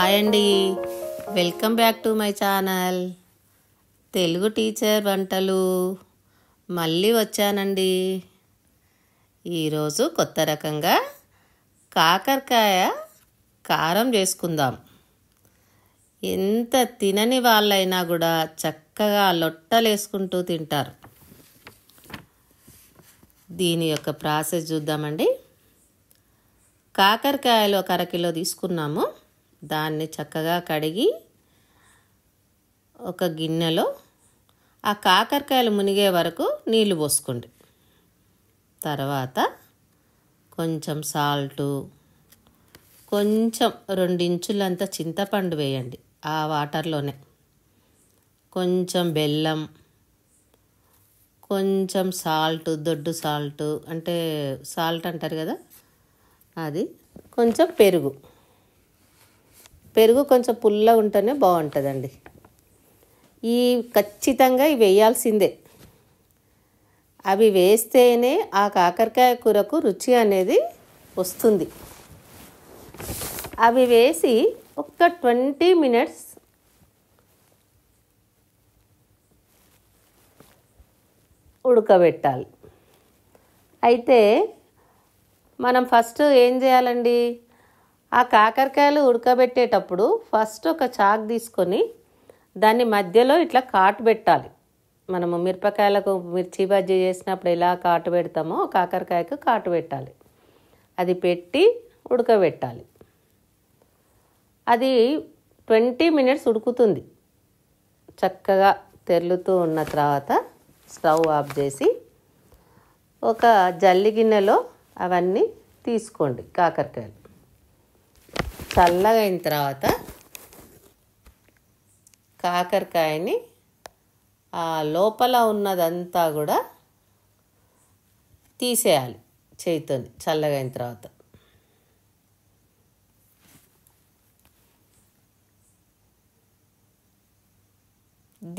Hi అండి, welcome back to my channel Telugu teacher వంటలు. మళ్ళీ వచ్చానండి. ఈరోజు కొత్త రకంగా కాకరకాయ కారం చేసుకుందాం. ఎంత తినని వాళ్ళైనా కూడా చక్కగా లొట్టలేసుకుంటూ తింటారు. దీని యొక్క ప్రాసెస్ చూద్దామండి. కాకరకాయలు 1 అరకిలో తీసుకున్నాము. దాన్ని చక్కగా కడిగి ఒక గిన్నెలో ఆ కాకరకాయలు మునిగే వరకు నీళ్లు పోసుకోండి. తర్వాత కొంచెం సాల్టు, కొంచెం 2 ఇంచులంత చింతపండు వేయండి ఆ వాటర్లోనే. కొంచెం బెల్లం, కొంచెం సాల్ట్, దొడ్డు సాల్ట్ అంటే సాల్ట్ అంటారు కదా అది, కొంచెం పెరుగు కొంచెం పుల్లగా ఉంటేనే బాగుంటుందండి. ఖచ్చితంగా ఇవి వేయాల్సిందే. అవి వేస్తేనే ఆ కాకరకాయ కూరకు రుచి అనేది వస్తుంది. అవి వేసి ఒక 20 మినిట్స్ ఉడకబెట్టాలి. అయితే మనం ఫస్ట్ ఏం చేయాలండి, ఆ కాకరకాయలు ఉడకబెట్టేటప్పుడు ఫస్ట్ ఒక చాకు తీసుకొని దాన్ని మధ్యలో ఇట్లా కాటు పెట్టాలి. మనము మిరపకాయలకు మిర్చి బజ్జీ చేసినప్పుడు ఎలా కాటు పెడతామో కాకరకాయకు కాటు పెట్టాలి. అది పెట్టి ఉడకబెట్టాలి. అది 20 మినిట్స్ ఉడుకుతుంది. చక్కగా తెరులుతూ ఉన్న తర్వాత స్టవ్ ఆఫ్ చేసి ఒక జల్లి గిన్నెలో అవన్నీ తీసుకోండి. కాకరకాయలు చల్లగా అయిన తర్వాత కాకరకాయని ఆ లోపల ఉన్నదంతా కూడా తీసేయాలి చేతితోని. చల్లగా అయిన తర్వాత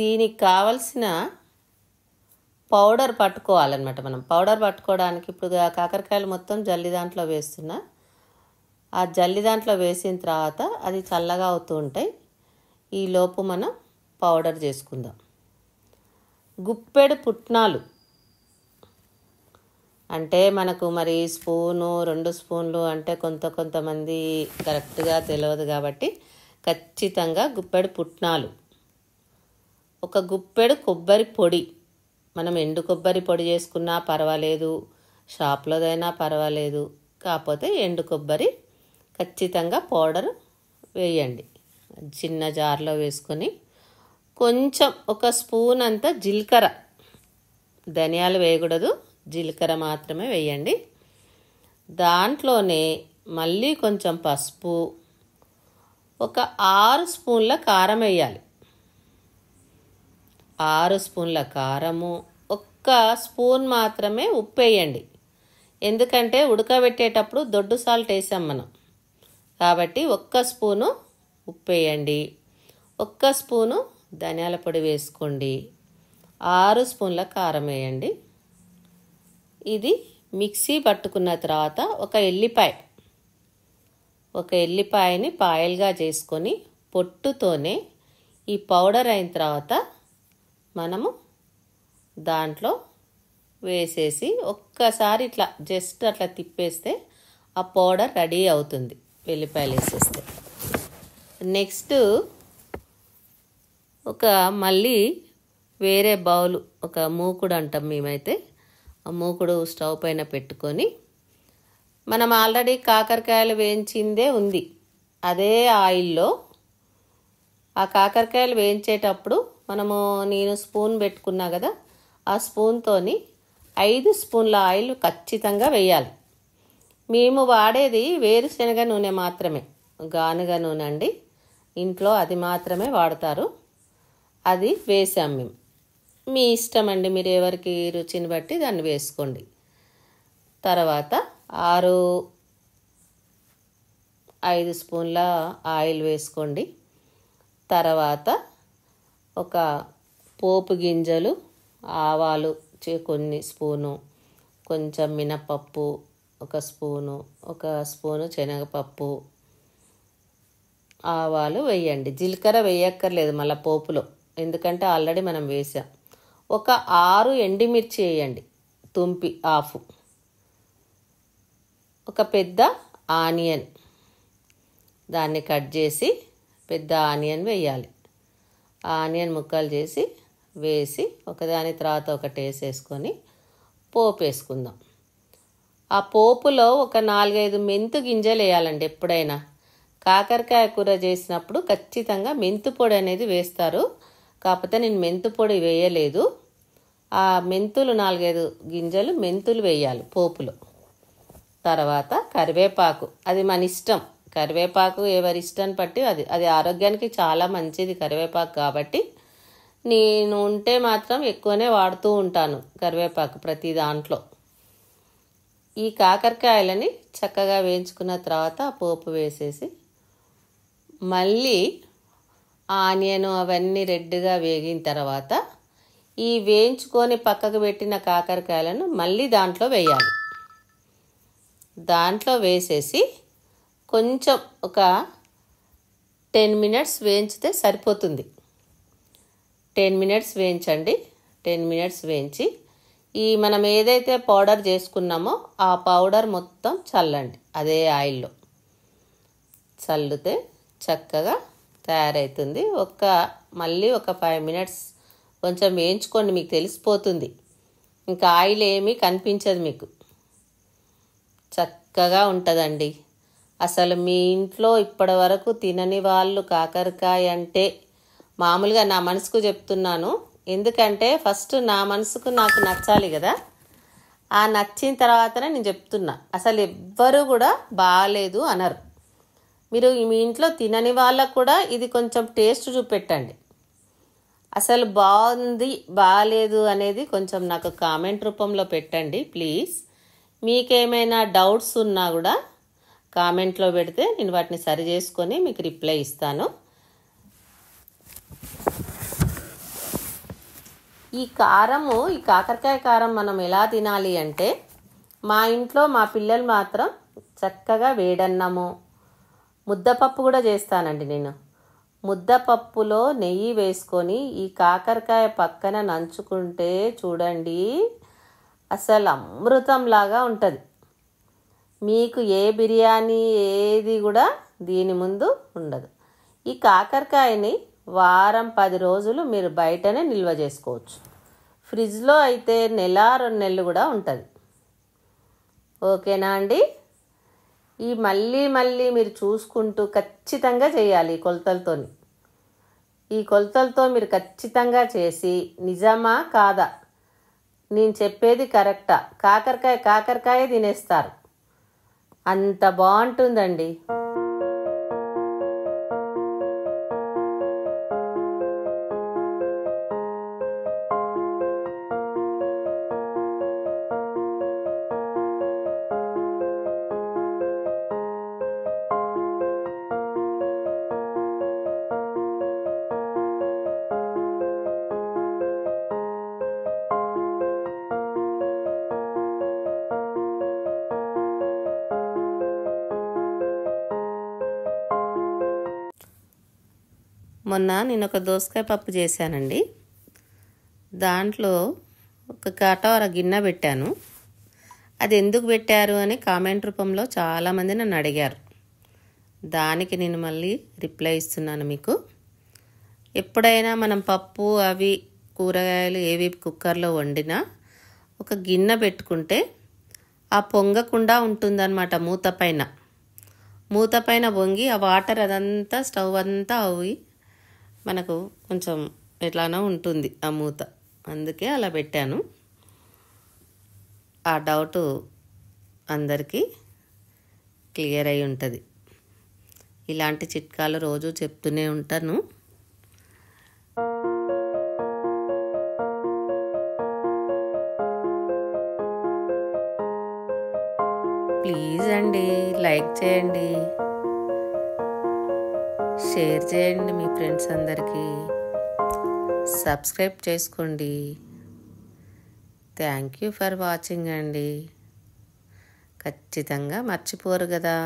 దీనికి కావలసిన పౌడర్ పట్టుకోవాలన్నమాట. మనం పౌడర్ పట్టుకోవడానికి ఇప్పుడు కాకరకాయలు మొత్తం జల్లి దాంట్లో వేస్తున్నా. ఆ జల్లి దాంట్లో వేసిన తర్వాత అది చల్లగా అవుతూ ఉంటాయి. ఈలోపు మనం పౌడర్ చేసుకుందాం. గుప్పెడు పుట్నాలు అంటే మనకు మరి స్పూను 2 స్పూన్లు అంటే కొంతమంది కరెక్ట్గా తెలియదు కాబట్టి ఖచ్చితంగా గుప్పెడు పుట్నాలు, ఒక గుప్పెడు కొబ్బరి పొడి. మనం ఎండు కొబ్బరి పొడి చేసుకున్నా పర్వాలేదు, షాప్లోదైనా పర్వాలేదు. కాకపోతే ఎండు కొబ్బరి ఖచ్చితంగా పౌడర్ వేయండి. చిన్న జార్లో వేసుకొని కొంచెం ఒక స్పూన్ అంత జీలకర్ర, ధనియాలు వేయకూడదు, జీలకర్ర మాత్రమే వేయండి. దాంట్లోనే మళ్ళీ కొంచెం పసుపు, ఒక 6 స్పూన్ల కారం వేయాలి. 6 స్పూన్ల కారము, 1 స్పూన్ మాత్రమే ఉప్పు వేయండి. ఎందుకంటే ఉడకబెట్టేటప్పుడు దొడ్డు సాల్ట్ వేసాం మనం కాబట్టి 1 స్పూను ఉప్పు వేయండి. 1 స్పూను ధనియాల పొడి వేసుకోండి. 6 స్పూన్ల కారం వేయండి. ఇది మిక్సీ పట్టుకున్న తర్వాత ఒక ఎల్లిపాయని పాయలుగా చేసుకొని పొట్టుతోనే ఈ పౌడర్ అయిన తర్వాత మనము దాంట్లో వేసేసి ఒక్కసారి ఇట్లా జస్ట్ అట్లా తిప్పేస్తే ఆ పౌడర్ రెడీ అవుతుంది. వెల్లిపాయలు వేసేస్తే నెక్స్ట్ మళ్ళీ వేరే బౌల్, ఒక మూకుడు అంటాం మేమైతే, ఆ మూకుడు స్టవ్ పైన పెట్టుకొని మనం ఆల్రెడీ కాకరకాయలు వేయించిందే ఉంది. అదే ఆయిల్లో ఆ కాకరకాయలు వేయించేటప్పుడు నేను స్పూన్ పెట్టుకున్నా కదా, ఆ స్పూన్తోని 5 స్పూన్ల ఆయిల్ ఖచ్చితంగా వేయాలి. మేము వాడేది వేరుశనగ నూనె మాత్రమే, గానుగ నూనె అండి. ఇంట్లో అది మాత్రమే వాడతారు. అది వేసాం మేము. మీ ఇష్టం అండి, మీరు ఎవరికి రుచిని బట్టి దాన్ని వేసుకోండి. తర్వాత 5 స్పూన్ల ఆయిల్ వేసుకోండి. తర్వాత ఒక పోపు గింజలు, ఆవాలు కొన్ని స్పూను, కొంచెం మినపప్పు 1 స్పూను, 1 స్పూను శనగపప్పు, ఆవాలు వేయండి. జీలకర్ర వేయక్కర్లేదు మళ్ళీ పోపులో, ఎందుకంటే ఆల్రెడీ మనం వేసాం. ఒక 6 ఎండుమిర్చి వేయండి, తుంపి ఆఫ్. ఒక పెద్ద ఆనియన్, దాన్ని కట్ చేసి పెద్ద ఆనియన్ వేయాలి. ఆనియన్ ముక్కలు చేసి వేసి ఒకదాని తర్వాత ఒకటి వేసేసుకొని పోపు వేసుకుందాం. ఆ పోపులో ఒక 4-5 మెంతు గింజలు వేయాలండి. ఎప్పుడైనా కాకరకాయ కూర చేసినప్పుడు ఖచ్చితంగా మెంతు పొడి అనేది వేస్తారు, కాకపోతే నేను మెంతు పొడి వేయలేదు. ఆ మెంతులు 4-5 గింజలు మెంతులు వేయాలి పోపులో. తర్వాత కరివేపాకు, అది మన ఇష్టం. కరివేపాకు ఎవరి ఇష్టాన్ని బట్టి అది ఆరోగ్యానికి చాలా మంచిది కరివేపాకు, కాబట్టి నేను ఉంటే మాత్రం ఎక్కువనే వాడుతూ ఉంటాను కరివేపాకు ప్రతి దాంట్లో. ఈ కాకరకాయలని చక్కగా వేయించుకున్న తర్వాత పోపు వేసేసి మళ్ళీ ఆనియన్ అవన్నీ రెడ్గా వేగిన తర్వాత ఈ వేయించుకొని పక్కకు పెట్టిన కాకరకాయలను మళ్ళీ దాంట్లో వేయాలి. దాంట్లో వేసేసి కొంచెం ఒక 10 మినిట్స్ వేయించితే సరిపోతుంది. 10 మినిట్స్ వేయించండి. 10 మినిట్స్ వేయించి ఈ మనం ఏదైతే పౌడర్ చేసుకున్నామో ఆ పౌడర్ మొత్తం చల్లండి. అదే ఆయిల్లో చల్లితే చక్కగా తయారవుతుంది. మళ్ళీ ఒక 5 మినిట్స్ కొంచెం వేయించుకోండి, మీకు తెలిసిపోతుంది. ఇంకా ఆయిల్ ఏమీ కనిపించదు మీకు, చక్కగా ఉంటుందండి. అసలు మీ ఇంట్లో ఇప్పటి వరకు తినని వాళ్ళు కాకరకాయ అంటే, మామూలుగా నా మనసుకు చెప్తున్నాను, ఎందుకంటే ఫస్ట్ నా మనసుకు నాకు నచ్చాలి కదా, ఆ నచ్చిన తర్వాతనే నేను చెప్తున్నా. అసలు ఎవ్వరు కూడా బాగాలేదు అనరు. మీరు మీ ఇంట్లో తినని వాళ్ళకు కూడా ఇది కొంచెం టేస్ట్ చూపెట్టండి. అసలు బాగుంది బాగాలేదు అనేది కొంచెం నాకు కామెంట్ రూపంలో పెట్టండి ప్లీజ్. మీకేమైనా డౌట్స్ ఉన్నా కూడా కామెంట్లో పెడితే నేను వాటిని సరి చేసుకొని మీకు రిప్లై ఇస్తాను. ఈ కాకరకాయ కారం మనం ఎలా తినాలి అంటే, మా ఇంట్లో మా పిల్లలు మాత్రం చక్కగా వేడన్నము, ముద్దపప్పు కూడా చేస్తానండి నేను. ముద్దపప్పులో నెయ్యి వేసుకొని ఈ కాకరకాయ పక్కన నంచుకుంటే చూడండి, అసలు అమృతంలాగా ఉంటుంది. మీకు ఏ బిర్యానీ ఏది కూడా దీని ముందు ఉండదు. ఈ కాకరకాయని వారం 10 రోజులు మీరు బయటనే నిల్వ చేసుకోవచ్చు. ఫ్రిడ్జ్లో అయితే 1-2 నెలలు కూడా ఉంటుంది. ఓకేనా అండి? ఈ మళ్ళీ మీరు చూసుకుంటూ ఖచ్చితంగా చేయాలి ఈ కొలతలతో మీరు ఖచ్చితంగా చేసి నిజమా కాదా, నేను చెప్పేది కరెక్టా, కాకరకాయ తినేస్తారు. అంత బాగుంటుందండి. మొన్న నేను ఒక దోసకాయ పప్పు చేశానండి. దాంట్లో ఒక కటోర గిన్నె పెట్టాను. అది ఎందుకు పెట్టారు అని కామెంట్ రూపంలో చాలామంది నన్ను అడిగారు. దానికి నేను మళ్ళీ రిప్లై ఇస్తున్నాను మీకు. ఎప్పుడైనా మనం పప్పు అవి కూరగాయలు ఏవి కుక్కర్లో వండినా ఒక గిన్నె పెట్టుకుంటే ఆ పొంగకుండా ఉంటుందన్నమాట. మూత పైన పొంగి ఆ వాటర్ అదంతా స్టవ్ అంతా అవి మనకు కొంచెం ఎట్లానో ఉంటుంది ఆ మూత, అందుకే అలా పెట్టాను. ఆ డౌట్ అందరికీ క్లియర్ అయి ఉంటుంది. ఇలాంటి చిట్కాలు రోజు చెప్తూనే ఉంటాను. ప్లీజ్ అండి లైక్ చేయండి, షేర్ చేయండి మీ ఫ్రెండ్స్ అందరికీ, సబ్స్క్రైబ్ చేసుకోండి. థ్యాంక్ యూ ఫర్ వాచింగ్ అండి. ఖచ్చితంగా మర్చిపోరు కదా.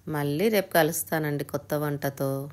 మళ్ళీ రేపు కలుస్తానండి కొత్త వంటతో.